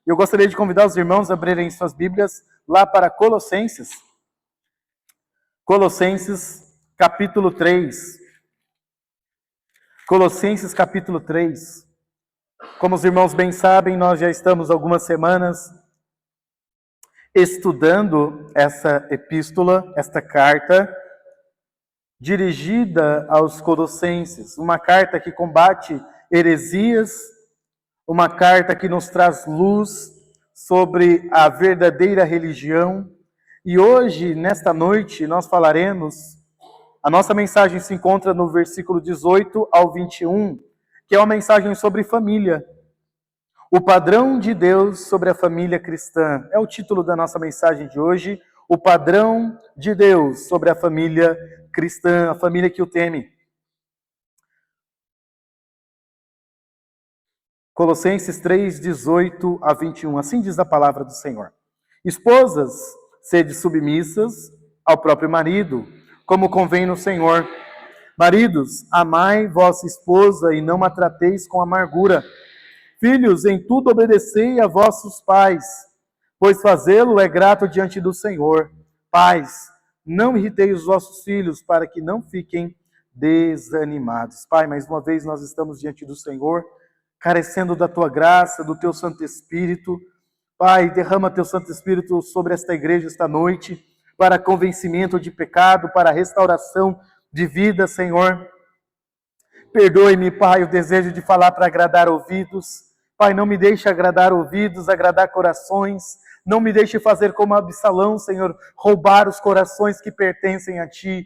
Eu gostaria de convidar os irmãos a abrirem suas Bíblias lá para Colossenses. Colossenses, capítulo 3. Colossenses, capítulo 3. Como os irmãos bem sabem, nós já estamos algumas semanas estudando essa epístola, esta carta, dirigida aos Colossenses. Uma carta que combate heresias, uma carta que nos traz luz sobre a verdadeira religião. E hoje, nesta noite, nós falaremos, a nossa mensagem se encontra no versículo 18 ao 21, que é uma mensagem sobre família. O padrão de Deus sobre a família cristã. É o título da nossa mensagem de hoje. O padrão de Deus sobre a família cristã, a família que o teme. Colossenses 3, 18 a 21. Assim diz a palavra do Senhor. Esposas, sede submissas ao próprio marido, como convém no Senhor. Maridos, amai vossa esposa e não a trateis com amargura. Filhos, em tudo obedecei a vossos pais, pois fazê-lo é grato diante do Senhor. Pais, não irritei os vossos filhos, para que não fiquem desanimados. Pai, mais uma vez nós estamos diante do Senhor, carecendo da Tua graça, do Teu Santo Espírito. Pai, derrama Teu Santo Espírito sobre esta igreja esta noite, para convencimento de pecado, para restauração de vida, Senhor. Perdoe-me, Pai, o desejo de falar para agradar ouvidos. Pai, não me deixe agradar ouvidos, agradar corações. Não me deixe fazer como Absalão, Senhor, roubar os corações que pertencem a Ti.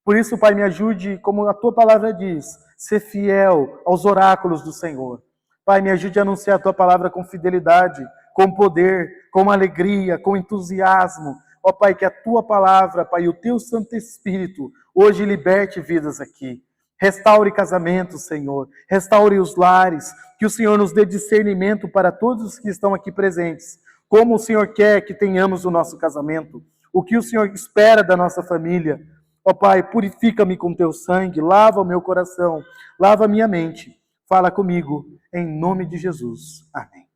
Por isso, Pai, me ajude, como a Tua palavra diz, ser fiel aos oráculos do Senhor. Pai, me ajude a anunciar a Tua palavra com fidelidade, com poder, com alegria, com entusiasmo. Ó Pai, que a Tua palavra, Pai, o Teu Santo Espírito, hoje liberte vidas aqui. Restaure casamentos, Senhor. Restaure os lares. Que o Senhor nos dê discernimento para todos os que estão aqui presentes. Como o Senhor quer que tenhamos o nosso casamento. O que o Senhor espera da nossa família. Ó Pai, purifica-me com Teu sangue. Lava o meu coração. Lava a minha mente. Fala comigo, em nome de Jesus. Amém.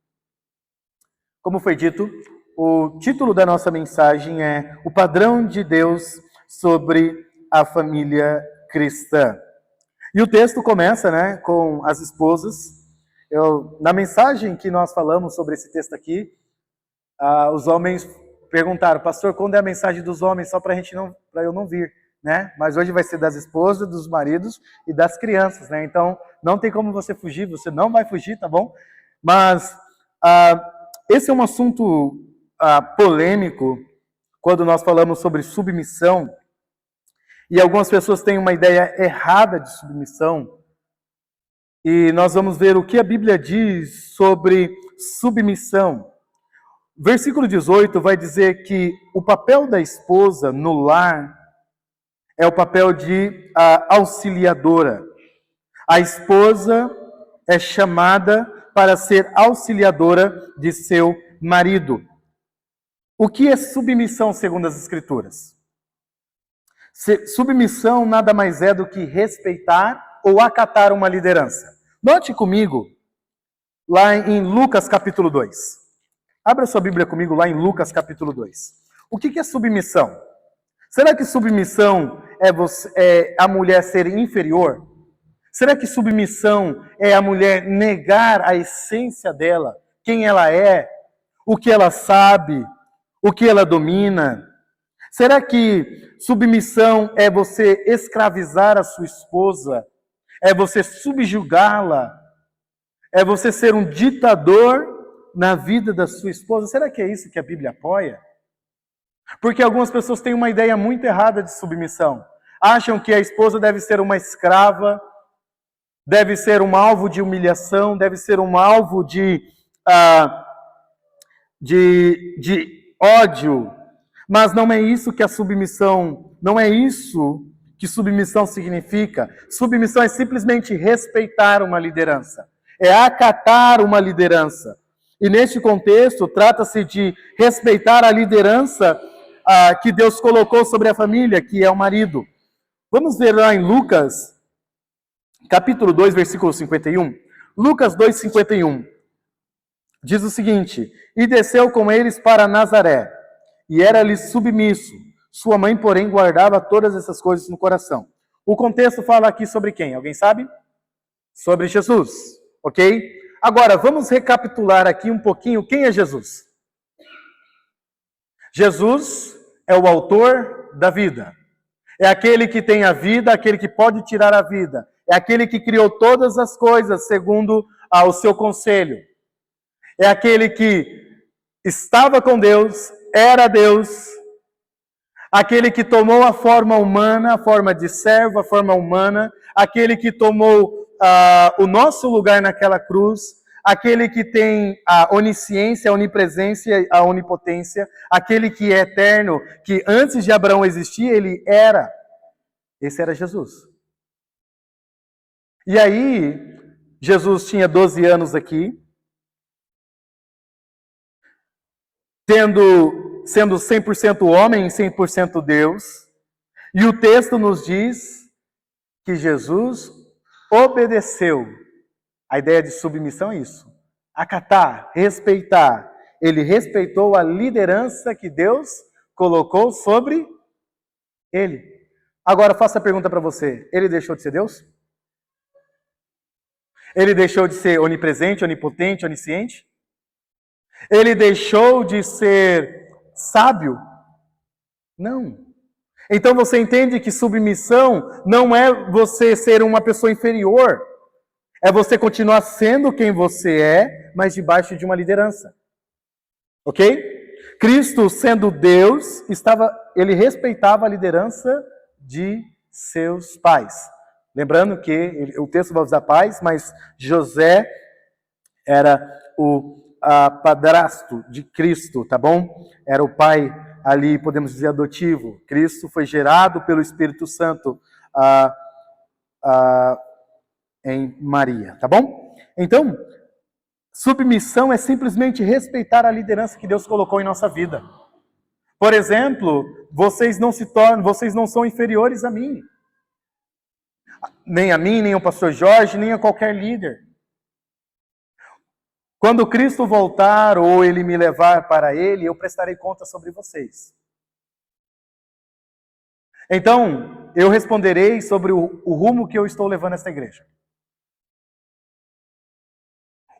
Como foi dito, o título da nossa mensagem é O Padrão de Deus sobre a Família Cristã. E o texto começa, com as esposas. Na mensagem que nós falamos sobre esse texto aqui, os homens perguntaram, pastor, quando é a mensagem dos homens? Só para eu não vir, né? Mas hoje vai ser das esposas, dos maridos e das crianças, né? Então, não tem como você fugir, você não vai fugir, tá bom? Mas esse é um assunto polêmico quando nós falamos sobre submissão. E algumas pessoas têm uma ideia errada de submissão. E nós vamos ver o que a Bíblia diz sobre submissão. Versículo 18 vai dizer que o papel da esposa no lar é o papel de auxiliadora. A esposa é chamada para ser auxiliadora de seu marido. O que é submissão segundo as Escrituras? Submissão nada mais é do que respeitar ou acatar uma liderança. Note comigo, lá em Lucas capítulo 2. Abra sua Bíblia comigo lá em Lucas capítulo 2. O que é submissão? Será que submissão é a mulher ser inferior? Será que submissão é a mulher negar a essência dela, quem ela é, o que ela sabe, o que ela domina? Será que submissão é você escravizar a sua esposa? É você subjugá-la? É você ser um ditador na vida da sua esposa? Será que é isso que a Bíblia apoia? Porque algumas pessoas têm uma ideia muito errada de submissão. Acham que a esposa deve ser uma escrava, deve ser um alvo de humilhação, deve ser um alvo de ódio. Mas não é isso que não é isso que submissão significa. Submissão é simplesmente respeitar uma liderança, é acatar uma liderança. E neste contexto, trata-se de respeitar a liderança que Deus colocou sobre a família, que é o marido. Vamos ver lá em Lucas, capítulo 2, versículo 51. Lucas 2, 51. diz o seguinte: e desceu com eles para Nazaré, e era-lhe submisso. Sua mãe, porém, guardava todas essas coisas no coração. O contexto fala aqui sobre quem? Alguém sabe? Sobre Jesus, ok? Agora, vamos recapitular aqui um pouquinho quem é Jesus. Jesus é o autor da vida. É aquele que tem a vida, aquele que pode tirar a vida. É aquele que criou todas as coisas segundo o seu conselho. É aquele que estava com Deus, era Deus. Aquele que tomou a forma humana, a forma de servo, a forma humana. Aquele que tomou o nosso lugar naquela cruz. Aquele que tem a onisciência, a onipresença, a onipotência. Aquele que é eterno, que antes de Abraão existir, ele era. Esse era Jesus. E aí, Jesus tinha 12 anos aqui, sendo 100% homem e 100% Deus. E o texto nos diz que Jesus obedeceu. A ideia de submissão é isso. Acatar, respeitar. Ele respeitou a liderança que Deus colocou sobre ele. Agora, faço a pergunta para você. Ele deixou de ser Deus? Ele deixou de ser onipresente, onipotente, onisciente? Ele deixou de ser sábio? Não. Então você entende que submissão não é você ser uma pessoa inferior. É você continuar sendo quem você é, mas debaixo de uma liderança. Ok? Cristo, sendo Deus, ele respeitava a liderança de seus pais. Lembrando que o texto vai usar pais, mas José era o padrasto de Cristo, tá bom? Era o pai ali, podemos dizer, adotivo. Cristo foi gerado pelo Espírito Santo em Maria, tá bom? Então, submissão é simplesmente respeitar a liderança que Deus colocou em nossa vida. Por exemplo, vocês não são inferiores a mim. Nem a mim, nem ao pastor Jorge, nem a qualquer líder. Quando Cristo voltar ou ele me levar para ele, eu prestarei conta sobre vocês. Então, eu responderei sobre o rumo que eu estou levando essa igreja.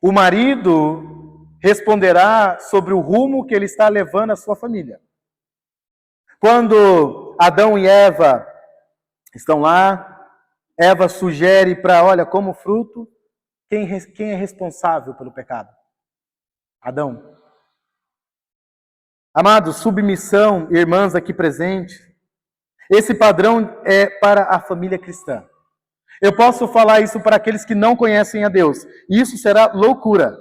O marido responderá sobre o rumo que ele está levando a sua família. Quando Adão e Eva estão lá, Eva sugere para, como fruto, quem é responsável pelo pecado? Adão. Amados, submissão, irmãs aqui presentes, esse padrão é para a família cristã. Eu posso falar isso para aqueles que não conhecem a Deus. Isso será loucura.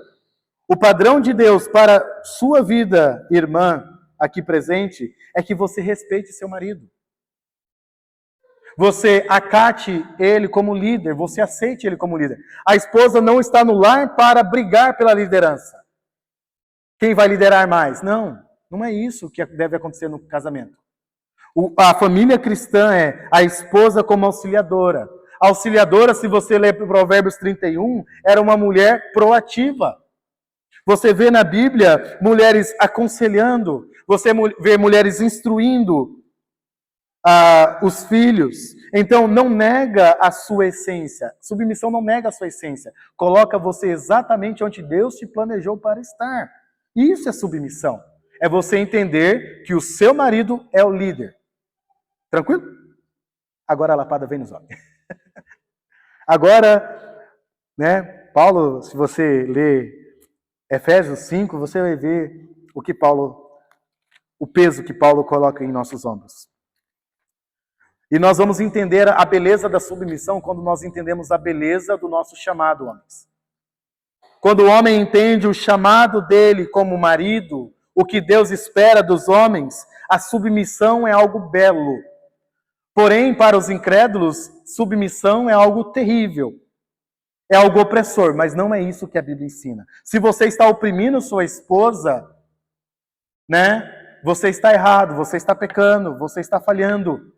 O padrão de Deus para sua vida, irmã, aqui presente, é que você respeite seu marido. Você acate ele como líder, você aceite ele como líder. A esposa não está no lar para brigar pela liderança. Quem vai liderar mais? Não é isso que deve acontecer no casamento. A família cristã é a esposa como auxiliadora. A auxiliadora, se você ler Provérbios 31, era uma mulher proativa. Você vê na Bíblia mulheres aconselhando, você vê mulheres instruindo os filhos. Então, não nega a sua essência. Submissão não nega a sua essência. Coloca você exatamente onde Deus te planejou para estar. Isso é submissão. É você entender que o seu marido é o líder. Tranquilo? Agora a lapada vem nos olhos. Agora, Paulo, se você ler Efésios 5, você vai ver o peso que Paulo coloca em nossos ombros. E nós vamos entender a beleza da submissão quando nós entendemos a beleza do nosso chamado, homens. Quando o homem entende o chamado dele como marido, o que Deus espera dos homens, a submissão é algo belo. Porém, para os incrédulos, submissão é algo terrível. É algo opressor, mas não é isso que a Bíblia ensina. Se você está oprimindo sua esposa, você está errado, você está pecando, você está falhando.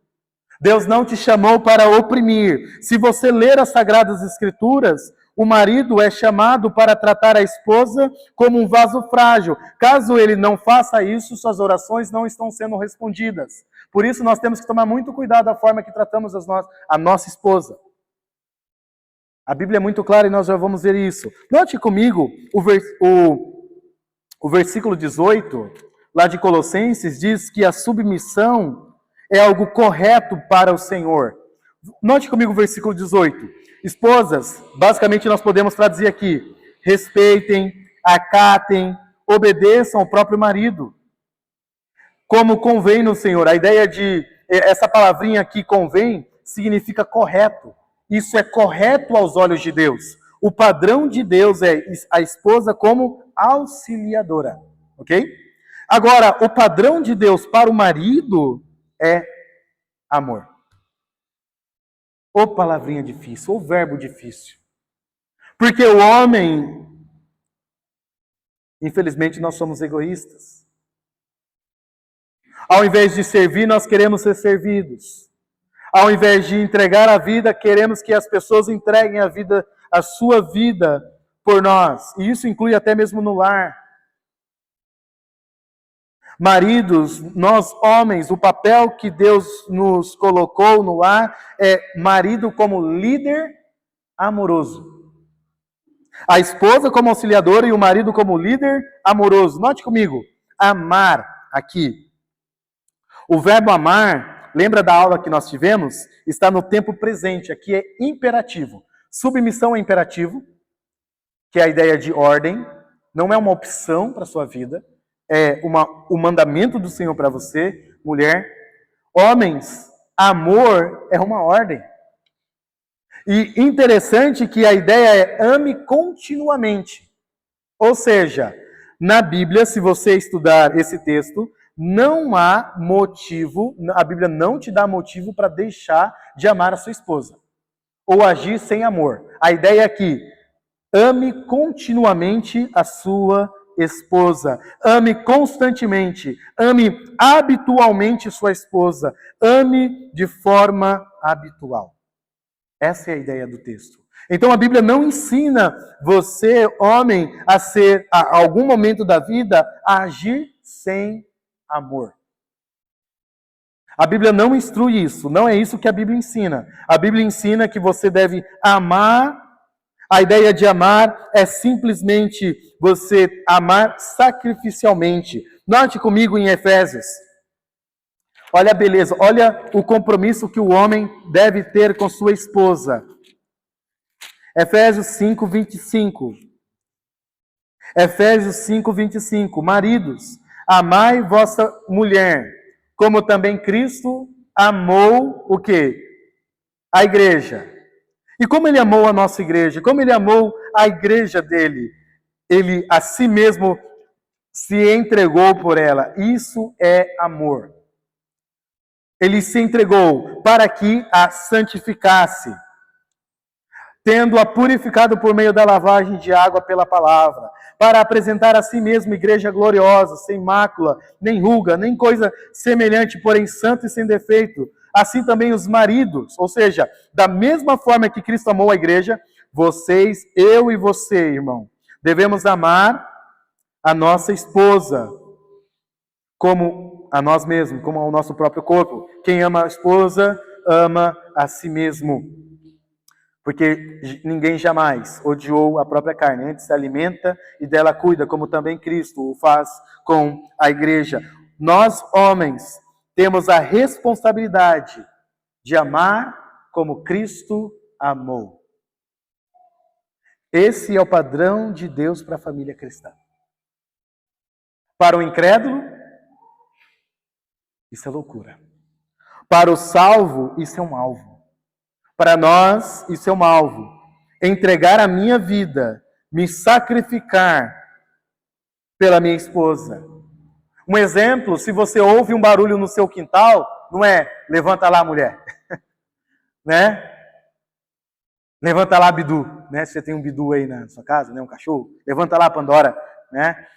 Deus não te chamou para oprimir. Se você ler as Sagradas Escrituras, o marido é chamado para tratar a esposa como um vaso frágil. Caso ele não faça isso, suas orações não estão sendo respondidas. Por isso, nós temos que tomar muito cuidado da forma que tratamos a nossa esposa. A Bíblia é muito clara e nós já vamos ver isso. Note comigo o versículo 18, lá de Colossenses, diz que a submissão é algo correto para o Senhor. Note comigo o versículo 18. Esposas, basicamente nós podemos traduzir aqui: respeitem, acatem, obedeçam ao próprio marido, como convém no Senhor. A ideia de, essa palavrinha aqui, convém, significa correto. Isso é correto aos olhos de Deus. O padrão de Deus é a esposa como auxiliadora, ok? Agora, o padrão de Deus para o marido é amor. Ou palavrinha difícil, ou verbo difícil. Porque o homem, infelizmente, nós somos egoístas. Ao invés de servir, nós queremos ser servidos. Ao invés de entregar a vida, queremos que as pessoas entreguem a sua vida por nós. E isso inclui até mesmo no lar. Maridos, nós homens, o papel que Deus nos colocou no lar é marido como líder amoroso. A esposa como auxiliadora e o marido como líder amoroso. Note comigo, amar aqui. O verbo amar, lembra da aula que nós tivemos? Está no tempo presente, aqui é imperativo. Submissão é imperativo, que é a ideia de ordem, não é uma opção para a sua vida, é o mandamento do Senhor para você, mulher. Homens, amor é uma ordem. E interessante que a ideia é ame continuamente. Ou seja, na Bíblia, se você estudar esse texto, não há motivo, a Bíblia não te dá motivo para deixar de amar a sua esposa. Ou agir sem amor. A ideia é que ame continuamente a sua esposa. Ame constantemente. Ame habitualmente sua esposa. Ame de forma habitual. Essa é a ideia do texto. Então a Bíblia não ensina você, homem, a algum momento da vida, a agir sem amor. A Bíblia não instrui isso, não é isso que a Bíblia ensina. A Bíblia ensina que você deve amar. A ideia de amar é simplesmente você amar sacrificialmente. Note comigo em Efésios. Olha a beleza, olha o compromisso que o homem deve ter com sua esposa. Efésios 5, 25. Efésios 5, 25. Maridos, amai vossa mulher, como também Cristo amou o quê? A igreja. E como ele amou a nossa igreja? Como ele amou a igreja dele? Ele a si mesmo se entregou por ela. Isso é amor. Ele se entregou para que a santificasse, tendo-a purificado por meio da lavagem de água pela palavra, para apresentar a si mesmo igreja gloriosa, sem mácula, nem ruga, nem coisa semelhante, porém santo e sem defeito. Assim também os maridos, ou seja, da mesma forma que Cristo amou a igreja, vocês, eu e você, irmão, devemos amar a nossa esposa como a nós mesmos, como ao nosso próprio corpo. Quem ama a esposa, ama a si mesmo. Porque ninguém jamais odiou a própria carne, antes se alimenta e dela cuida, como também Cristo o faz com a igreja. Nós, homens, temos a responsabilidade de amar como Cristo amou. Esse é o padrão de Deus para a família cristã. Para o incrédulo, isso é loucura. Para o salvo, isso é um alvo. Para nós, isso é um alvo. Entregar a minha vida, me sacrificar pela minha esposa. Um exemplo, se você ouve um barulho no seu quintal, não é levanta lá, mulher. Né? Levanta lá, Bidu. Né? Se você tem um Bidu aí na sua casa, né? Um cachorro, levanta lá, Pandora. Né?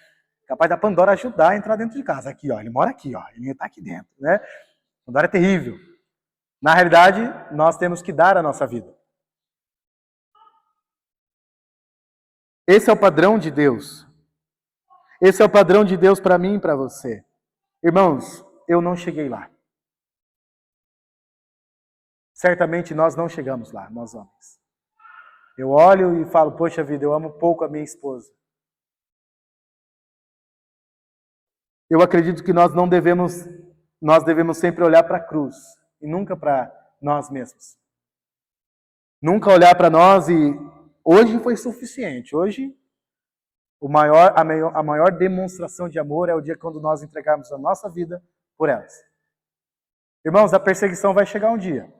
Capaz da Pandora ajudar a entrar dentro de casa. Aqui, ó, ele mora aqui, ó, ele está aqui dentro. Né? Pandora é terrível. Na realidade, nós temos que dar a nossa vida. Esse é o padrão de Deus. Esse é o padrão de Deus para mim e para você. Irmãos, eu não cheguei lá. Certamente nós não chegamos lá, nós homens. Eu olho e falo, poxa vida, eu amo pouco a minha esposa. Eu acredito que nós devemos sempre olhar para a cruz e nunca para nós mesmos. Nunca olhar para nós e hoje foi suficiente. Hoje a maior demonstração de amor é o dia quando nós entregarmos a nossa vida por elas. Irmãos, a perseguição vai chegar um dia.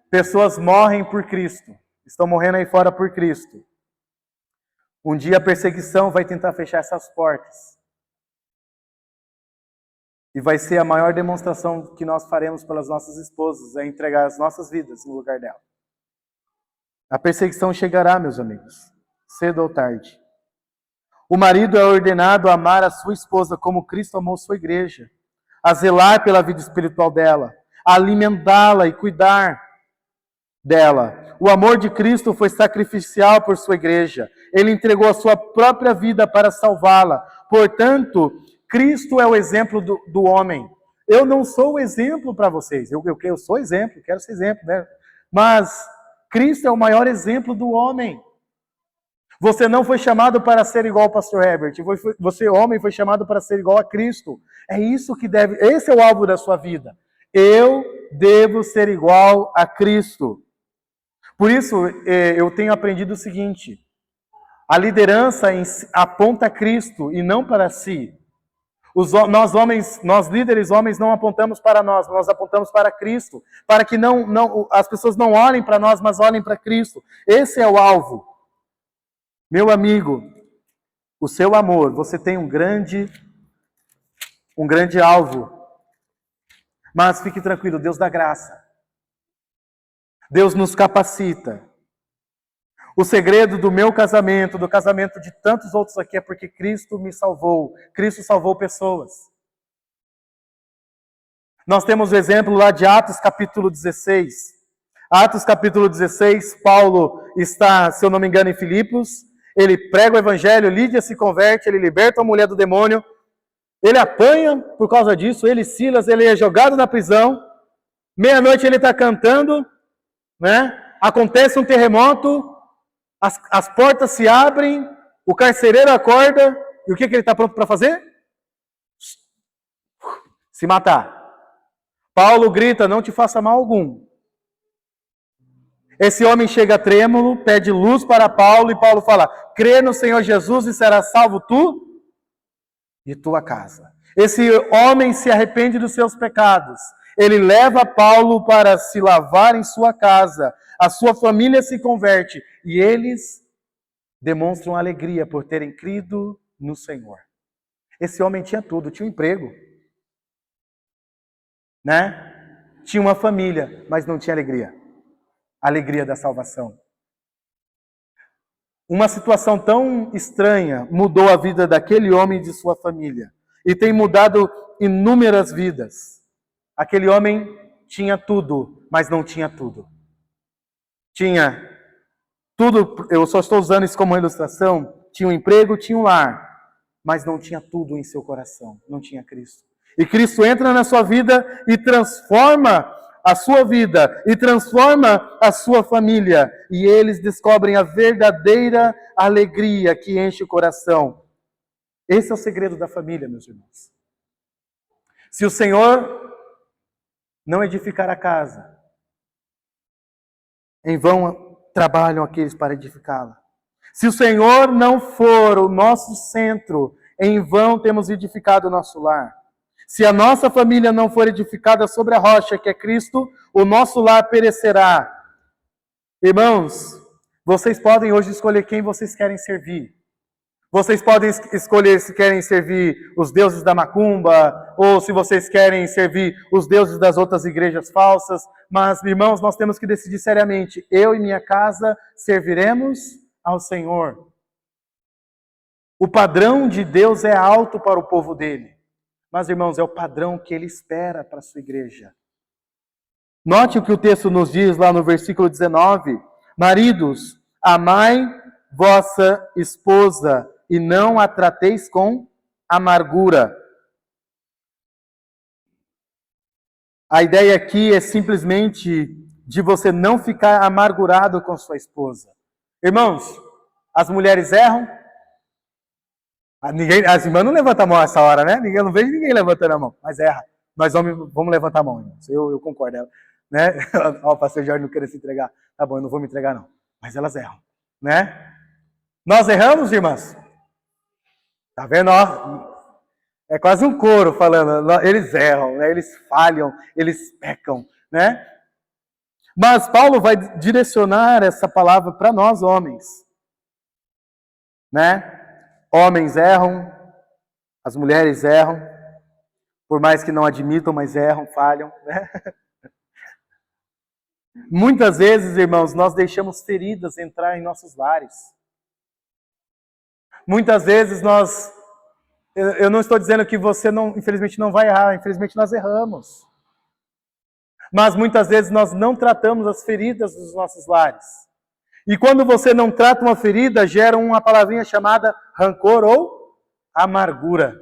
Pessoas morrem por Cristo. Estão morrendo aí fora por Cristo. Um dia a perseguição vai tentar fechar essas portas. E vai ser a maior demonstração que nós faremos pelas nossas esposas, é entregar as nossas vidas no lugar dela. A perseguição chegará, meus amigos, cedo ou tarde. O marido é ordenado a amar a sua esposa como Cristo amou sua igreja, a zelar pela vida espiritual dela, a alimentá-la e cuidar dela. O amor de Cristo foi sacrificial por sua igreja. Ele entregou a sua própria vida para salvá-la. Portanto, Cristo é o exemplo do homem. Eu não sou o exemplo para vocês. Eu sou exemplo, quero ser exemplo, né? Mas Cristo é o maior exemplo do homem. Você não foi chamado para ser igual ao pastor Herbert. Você, homem, foi chamado para ser igual a Cristo. É isso que esse é o alvo da sua vida. Eu devo ser igual a Cristo. Por isso, eu tenho aprendido o seguinte: a liderança aponta a Cristo e não para si. Nós líderes homens não apontamos para nós apontamos para Cristo, para que as pessoas não olhem para nós, mas olhem para Cristo. Esse é o alvo. Meu amigo, o seu amor, você tem um grande alvo. Mas fique tranquilo, Deus dá graça. Deus nos capacita. O segredo do meu casamento, do casamento de tantos outros aqui, é porque Cristo me salvou. Cristo salvou pessoas. Nós temos o exemplo lá de Atos capítulo 16. Atos capítulo 16, Paulo está, se eu não me engano, em Filipos. Ele prega o evangelho, Lídia se converte, ele liberta a mulher do demônio. Ele apanha por causa disso, ele, Silas, ele é jogado na prisão. Meia-noite ele está cantando, né? Acontece um terremoto, as portas se abrem, o carcereiro acorda, e o que ele está pronto para fazer? Se matar. Paulo grita, não te faça mal algum. Esse homem chega trêmulo, pede luz para Paulo, e Paulo fala, crê no Senhor Jesus e serás salvo tu e tua casa. Esse homem se arrepende dos seus pecados. Ele leva Paulo para se lavar em sua casa. A sua família se converte. E eles demonstram alegria por terem crido no Senhor. Esse homem tinha tudo, tinha um emprego, né? Tinha uma família, mas não tinha alegria. Alegria da salvação. Uma situação tão estranha mudou a vida daquele homem e de sua família. E tem mudado inúmeras vidas. Aquele homem tinha tudo, mas não tinha tudo. Tinha tudo, eu só estou usando isso como uma ilustração, tinha um emprego, tinha um lar, mas não tinha tudo em seu coração, não tinha Cristo. E Cristo entra na sua vida e transforma a sua vida, e transforma a sua família, e eles descobrem a verdadeira alegria que enche o coração. Esse é o segredo da família, meus irmãos. Se o Senhor não edificar a casa, em vão trabalham aqueles para edificá-la. Se o Senhor não for o nosso centro, em vão temos edificado o nosso lar. Se a nossa família não for edificada sobre a rocha, que é Cristo, o nosso lar perecerá. Irmãos, vocês podem hoje escolher quem vocês querem servir. Vocês podem escolher se querem servir os deuses da macumba, ou se vocês querem servir os deuses das outras igrejas falsas. Mas, irmãos, nós temos que decidir seriamente. Eu e minha casa serviremos ao Senhor. O padrão de Deus é alto para o povo dele. Mas, irmãos, é o padrão que ele espera para a sua igreja. Note o que o texto nos diz lá no versículo 19. Maridos, Amai vossa esposa e não a trateis com amargura. A ideia aqui é simplesmente de você não ficar amargurado com sua esposa. Irmãos, as mulheres erram? As irmãs não levantam a mão essa hora, né? Eu não vejo ninguém levantando a mão, mas erra. Nós vamos levantar a mão, irmãos. Eu concordo. Né? Ó, o pastor Jorge não querer se entregar. Tá bom, eu não vou me entregar, não. Mas elas erram, né? Nós erramos, irmãs? Tá vendo? Ó, é quase um coro falando. Eles erram, né? Eles falham, eles pecam, né? Mas Paulo vai direcionar essa palavra para nós, homens. Né? Homens erram, as mulheres erram, por mais que não admitam, mas erram, falham, né? Muitas vezes, irmãos, nós deixamos feridas entrar em nossos lares. Muitas vezes eu não estou dizendo que você infelizmente não vai errar, infelizmente nós erramos. Mas muitas vezes nós não tratamos as feridas dos nossos lares. E quando você não trata uma ferida, gera uma palavrinha chamada rancor ou amargura.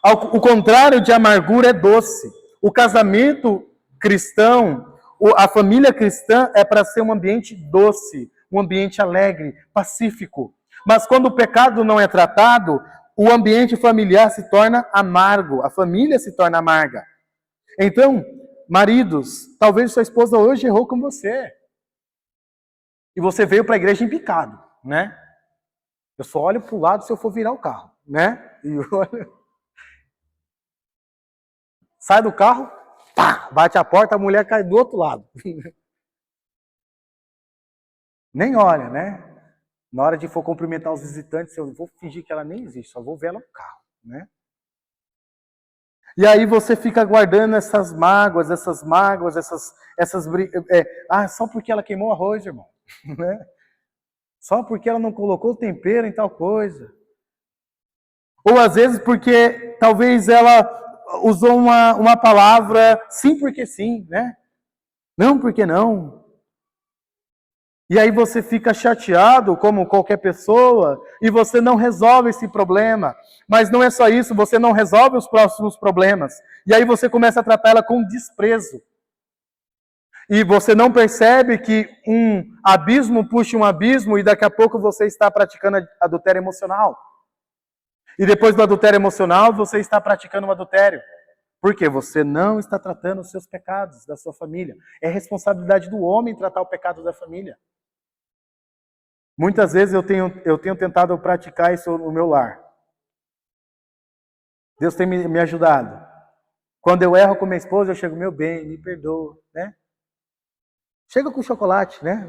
O contrário de amargura é doce. O casamento cristão, a família cristã é para ser um ambiente doce, um ambiente alegre, pacífico. Mas quando o pecado não é tratado, o ambiente familiar se torna amargo, a família se torna amarga. Então, maridos, talvez sua esposa hoje errou com você. E você veio para a igreja em picado, né? Eu só olho para o lado se eu for virar o carro, né? E sai do carro, pá, bate a porta, a mulher cai do outro lado. Nem olha, né? Na hora de for cumprimentar os visitantes, eu vou fingir que ela nem existe, só vou ver ela no carro, né? E aí você fica guardando essas mágoas, só porque ela queimou arroz, irmão, né? Só porque ela não colocou tempero em tal coisa. Ou às vezes porque talvez ela usou uma palavra sim porque sim, né? Não porque não. E aí você fica chateado, como qualquer pessoa, e você não resolve esse problema. Mas não é só isso, você não resolve os próximos problemas. E aí você começa a tratar ela com desprezo. E você não percebe que um abismo puxa um abismo e daqui a pouco você está praticando adultério emocional. E depois do adultério emocional, você está praticando um adultério. Por quê? Você não está tratando os seus pecados da sua família. É responsabilidade do homem tratar o pecado da família. Muitas vezes eu tenho tentado praticar isso no meu lar. Deus tem me ajudado. Quando eu erro com minha esposa, eu chego, meu bem, me perdoa, né? Chega com chocolate, né?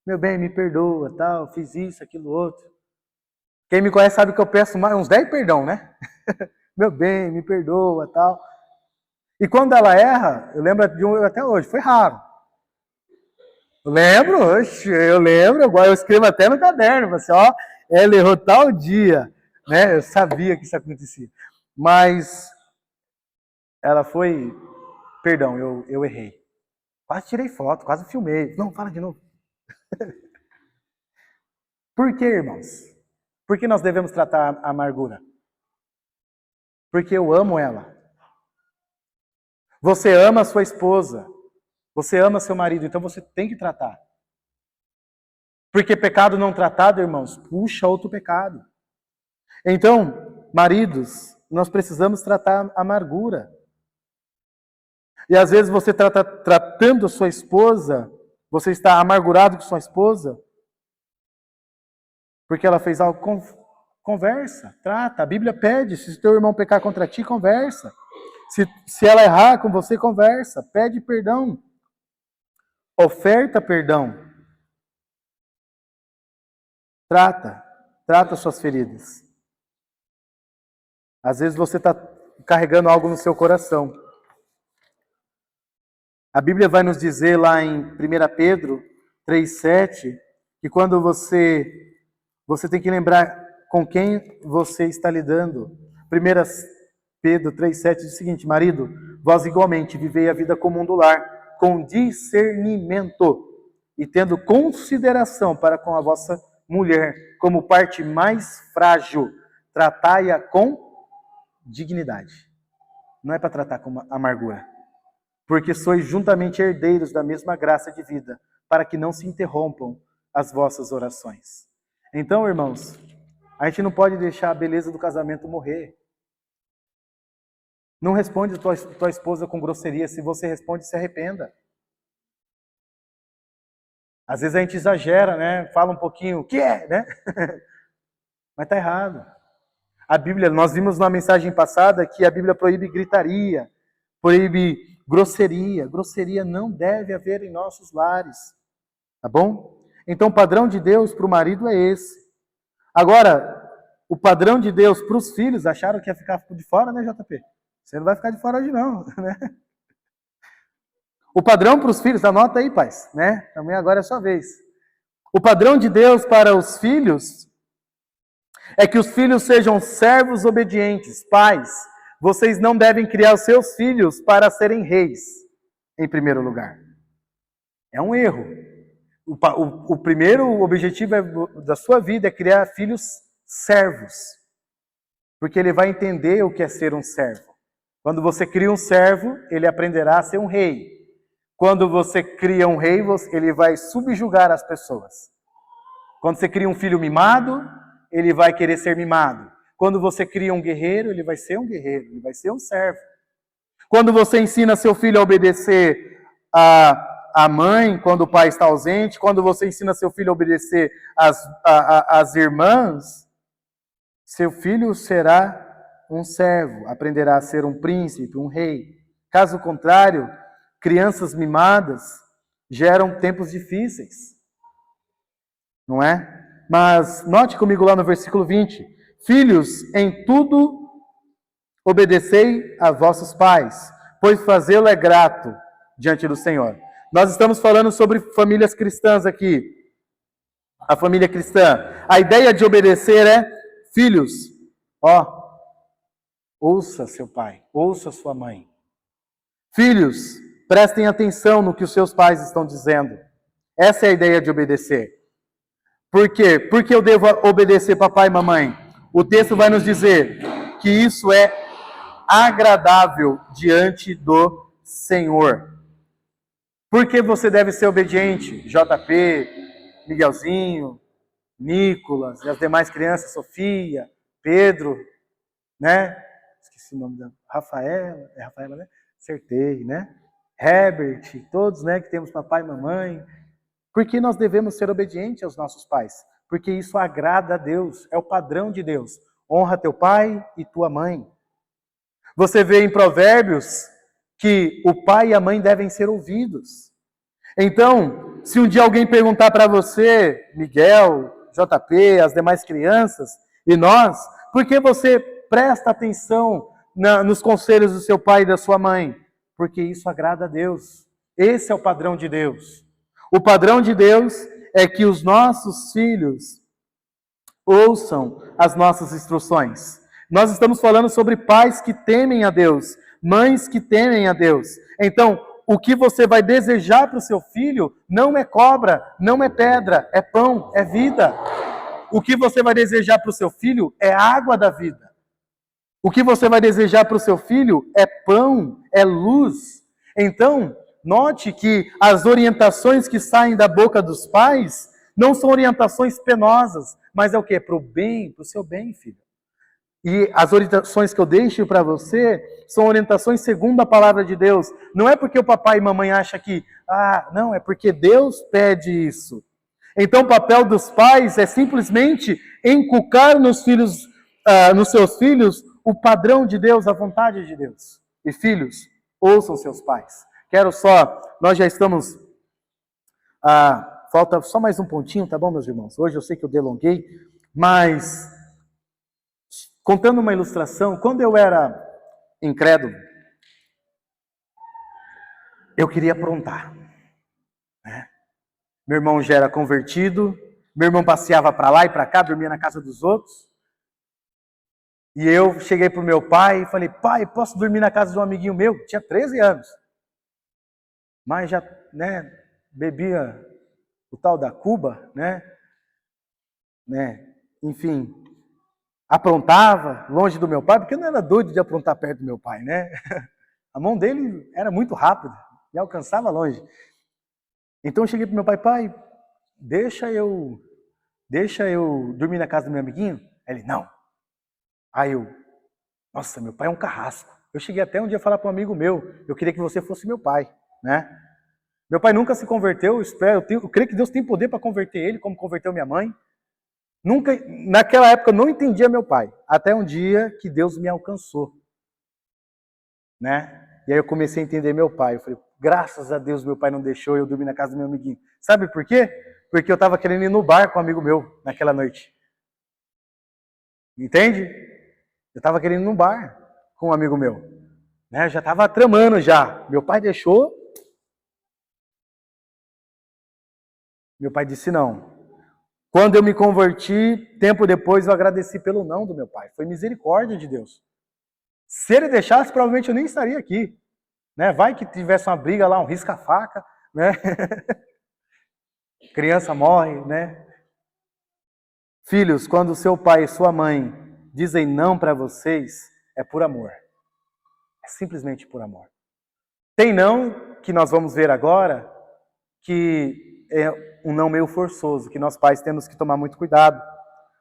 Meu bem, me perdoa, tal, fiz isso, aquilo, outro. Quem me conhece sabe que eu peço uns 10 perdão, né? Meu bem, me perdoa, tal. E quando ela erra, eu lembro de um até hoje, foi raro. Eu lembro, agora eu escrevo até no caderno, assim, ó, ela errou tal dia, né? Eu sabia que isso acontecia. Mas ela foi, perdão, eu errei. Quase tirei foto, quase filmei. Não, fala de novo. Por que, irmãos? Por que nós devemos tratar a amargura? Porque eu amo ela. Você ama a sua esposa. Você ama seu marido, então você tem que tratar. Porque pecado não tratado, irmãos, puxa outro pecado. Então, maridos, nós precisamos tratar a amargura. E às vezes você tratando a sua esposa, você está amargurado com sua esposa, porque ela fez algo, conversa, trata. A Bíblia pede, se teu irmão pecar contra ti, conversa. Se ela errar com você, conversa, pede perdão. Oferta perdão. Trata suas feridas. Às vezes você está carregando algo no seu coração. A Bíblia vai nos dizer lá em 1 Pedro 3,7, que quando você tem que lembrar com quem você está lidando. 1 Pedro 3,7 diz o seguinte: marido, vós igualmente vivei a vida comum do lar, com discernimento e tendo consideração para com a vossa mulher, como parte mais frágil, tratai-a com dignidade. Não é para tratar com amargura. Porque sois juntamente herdeiros da mesma graça de vida, para que não se interrompam as vossas orações. Então, irmãos, a gente não pode deixar a beleza do casamento morrer. Não responde tua esposa com grosseria. Se você responde, se arrependa. Às vezes a gente exagera, né? Fala um pouquinho, o que é, né? Mas tá errado. A Bíblia, nós vimos na mensagem passada que a Bíblia proíbe gritaria, proíbe grosseria. Grosseria não deve haver em nossos lares. Tá bom? Então o padrão de Deus para o marido é esse. Agora, o padrão de Deus para os filhos, acharam que ia ficar de fora, né, JP? Você não vai ficar de fora hoje não, né? O padrão para os filhos, anota aí, pais, né? Também agora é a sua vez. O padrão de Deus para os filhos é que os filhos sejam servos obedientes. Pais, vocês não devem criar os seus filhos para serem reis, em primeiro lugar. É um erro. O primeiro objetivo da sua vida é criar filhos servos. Porque ele vai entender o que é ser um servo. Quando você cria um servo, ele aprenderá a ser um rei. Quando você cria um rei, ele vai subjugar as pessoas. Quando você cria um filho mimado, ele vai querer ser mimado. Quando você cria um guerreiro, ele vai ser um guerreiro, ele vai ser um servo. Quando você ensina seu filho a obedecer a mãe, quando o pai está ausente, quando você ensina seu filho a obedecer as irmãs, seu filho será um servo, aprenderá a ser um príncipe, um rei. Caso contrário, crianças mimadas geram tempos difíceis. Não é? Mas note comigo lá no versículo 20. Filhos, em tudo obedecei a vossos pais, pois fazê-lo é grato diante do Senhor. Nós estamos falando sobre famílias cristãs aqui. A família cristã. A ideia de obedecer é, filhos, ouça seu pai, ouça sua mãe. Filhos, prestem atenção no que os seus pais estão dizendo. Essa é a ideia de obedecer. Por quê? Porque eu devo obedecer papai e mamãe. O texto vai nos dizer que isso é agradável diante do Senhor. Por que você deve ser obediente? JP, Miguelzinho, Nicolas e as demais crianças, Sofia, Pedro, né? Esqueci o nome da Rafaela, é Rafaela, né? Acertei, né? Herbert, todos, né, que temos papai e mamãe. Por que nós devemos ser obedientes aos nossos pais? Porque isso agrada a Deus, é o padrão de Deus. Honra teu pai e tua mãe. Você vê em Provérbios que o pai e a mãe devem ser ouvidos. Então, se um dia alguém perguntar para você, Miguel, JP, as demais crianças e nós, por que você presta atenção nos conselhos do seu pai e da sua mãe? Porque isso agrada a Deus. Esse é o padrão de Deus. O padrão de Deus é que os nossos filhos ouçam as nossas instruções. Nós estamos falando sobre pais que temem a Deus, mães que temem a Deus. Então, o que você vai desejar para o seu filho não é cobra, não é pedra, é pão, é vida. O que você vai desejar para o seu filho é água da vida. O que você vai desejar para o seu filho é pão, é luz. Então, note que as orientações que saem da boca dos pais não são orientações penosas, mas é o quê? Para o bem, para o seu bem, filho. E as orientações que eu deixo para você são orientações segundo a palavra de Deus. Não é porque o papai e mamãe acham que, não, é porque Deus pede isso. Então o papel dos pais é simplesmente inculcar nos seus filhos o padrão de Deus, a vontade de Deus. E filhos, ouçam seus pais. Nós já estamos, falta só mais um pontinho, tá bom, meus irmãos? Hoje eu sei que eu delonguei, mas contando uma ilustração, quando eu era incrédulo, eu queria aprontar, né? Meu irmão já era convertido, meu irmão passeava para lá e para cá, dormia na casa dos outros. E eu cheguei para o meu pai e falei, pai, posso dormir na casa de um amiguinho meu? Tinha 13 anos. mas já, né, bebia o tal da Cuba, né, enfim, aprontava longe do meu pai, porque eu não era doido de aprontar perto do meu pai, né? A mão dele era muito rápida, me alcançava longe. Então eu cheguei pro meu pai, pai, deixa eu dormir na casa do meu amiguinho? Ele, não. Aí eu, nossa, meu pai é um carrasco. Eu cheguei até um dia a falar para um amigo meu, eu queria que você fosse meu pai, né? Meu pai nunca se converteu, eu creio que Deus tem poder para converter ele, como converteu minha mãe. Nunca, naquela época eu não entendia meu pai, até um dia que Deus me alcançou, né? E aí eu comecei a entender meu pai. Eu falei, graças a Deus meu pai não deixou eu dormir na casa do meu amiguinho. Sabe por quê? Porque eu estava querendo ir no bar com um amigo meu naquela noite. Entende? Eu estava querendo ir no bar com um amigo meu. Né? Eu já estava tramando já. Meu pai deixou. Meu pai disse não. Quando eu me converti, tempo depois eu agradeci pelo não do meu pai. Foi misericórdia de Deus. Se ele deixasse, provavelmente eu nem estaria aqui. Né? Vai que tivesse uma briga lá, um risca-faca, né? Criança morre, né? Filhos, quando seu pai e sua mãe dizem não para vocês, é por amor. É simplesmente por amor. Tem não, que nós vamos ver agora, que é um não meio forçoso, que nós pais temos que tomar muito cuidado.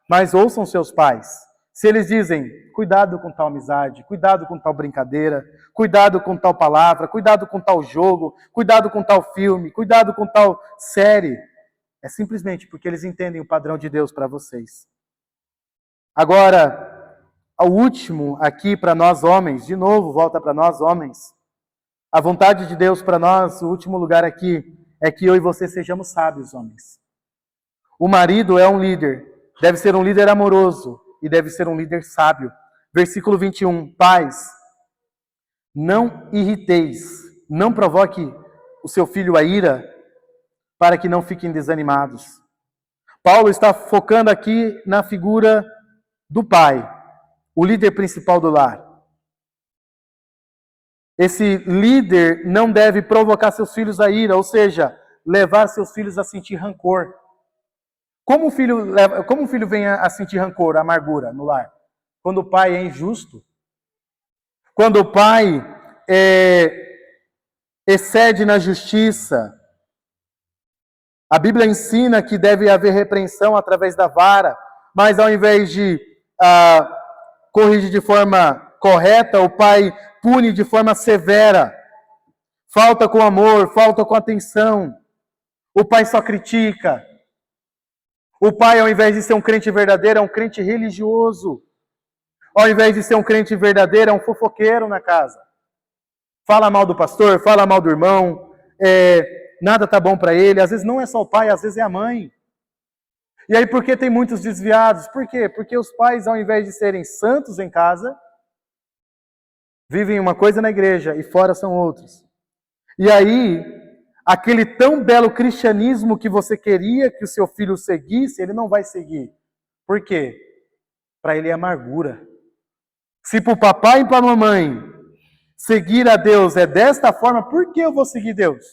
Mas ouçam seus pais. Se eles dizem, cuidado com tal amizade, cuidado com tal brincadeira, cuidado com tal palavra, cuidado com tal jogo, cuidado com tal filme, cuidado com tal série, é simplesmente porque eles entendem o padrão de Deus para vocês. Agora, o último aqui para nós homens, de novo, volta para nós homens. A vontade de Deus para nós, o último lugar aqui, é que eu e você sejamos sábios, homens. O marido é um líder, deve ser um líder amoroso e deve ser um líder sábio. Versículo 21, pais, não irriteis, não provoque o seu filho a ira, para que não fiquem desanimados. Paulo está focando aqui na figura do pai, o líder principal do lar. Esse líder não deve provocar seus filhos a ira, ou seja, levar seus filhos a sentir rancor. Como um filho vem a sentir rancor, amargura no lar? Quando o pai é injusto. Quando o pai excede na justiça. A Bíblia ensina que deve haver repreensão através da vara, mas ao invés de corrigir de forma correta, o pai pune de forma severa. Falta com amor, falta com atenção. O pai só critica. O pai, ao invés de ser um crente verdadeiro, é um crente religioso. Ao invés de ser um crente verdadeiro, é um fofoqueiro na casa. Fala mal do pastor, fala mal do irmão, nada tá bom para ele. Às vezes não é só o pai, às vezes é a mãe. E aí por que tem muitos desviados? Por quê? Porque os pais, ao invés de serem santos em casa, vivem uma coisa na igreja e fora são outros. E aí, aquele tão belo cristianismo que você queria que o seu filho seguisse, ele não vai seguir. Por quê? Para ele é amargura. Se para o papai e para a mamãe seguir a Deus é desta forma, por que eu vou seguir Deus?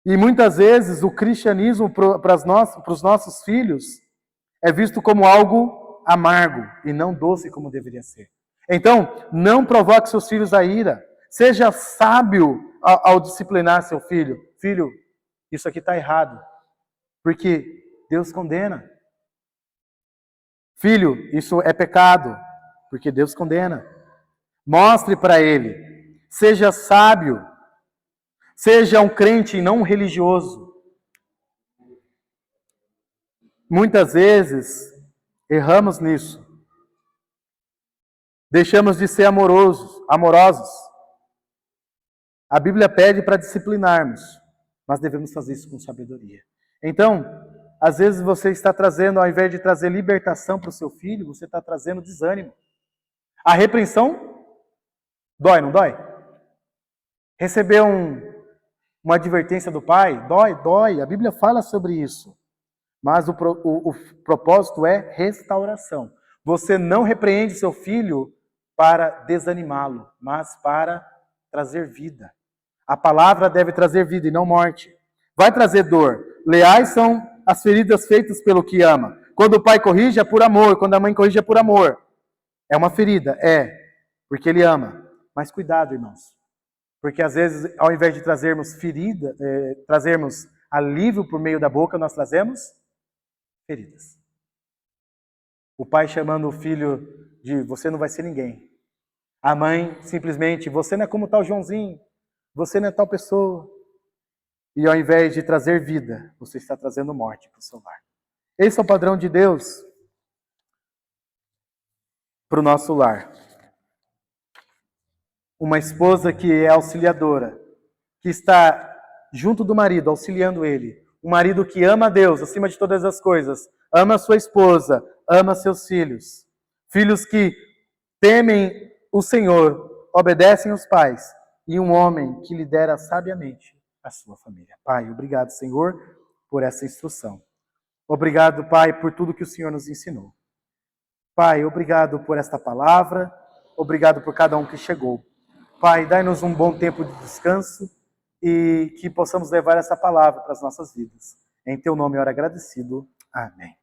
E muitas vezes o cristianismo para os nossos filhos é visto como algo amargo e não doce como deveria ser. Então, não provoque seus filhos a ira. Seja sábio ao disciplinar seu filho. Filho, isso aqui está errado. Porque Deus condena. Filho, isso é pecado. Porque Deus condena. Mostre para ele. Seja sábio. Seja um crente e não um religioso. Muitas vezes erramos nisso. Deixamos de ser amorosos. A Bíblia pede para disciplinarmos, mas devemos fazer isso com sabedoria. Então, às vezes você está trazendo, ao invés de trazer libertação para o seu filho, você está trazendo desânimo. A repreensão dói, não dói? Receber uma advertência do pai, dói. A Bíblia fala sobre isso. Mas o propósito é restauração. Você não repreende seu filho para desanimá-lo, mas para trazer vida. A palavra deve trazer vida e não morte. Vai trazer dor. Leais são as feridas feitas pelo que ama. Quando o pai corrige é por amor, quando a mãe corrige é por amor. É uma ferida? É, porque ele ama. Mas cuidado, irmãos. Porque às vezes, ao invés de trazermos ferida, trazermos alívio por meio da boca, nós trazemos feridas. O pai chamando o filho de você não vai ser ninguém. A mãe simplesmente, você não é como tal Joãozinho, você não é tal pessoa. E ao invés de trazer vida, você está trazendo morte para o seu lar. Esse é o padrão de Deus para o nosso lar. Uma esposa que é auxiliadora, que está junto do marido, auxiliando ele. Um marido que ama a Deus acima de todas as coisas, ama a sua esposa, ama seus filhos. Filhos que temem o Senhor, obedecem os pais. E um homem que lidera sabiamente a sua família. Pai, obrigado, Senhor, por essa instrução. Obrigado, Pai, por tudo que o Senhor nos ensinou. Pai, obrigado por esta palavra. Obrigado por cada um que chegou. Pai, dai-nos um bom tempo de descanso e que possamos levar essa palavra para as nossas vidas. Em teu nome, ora agradecido. Amém.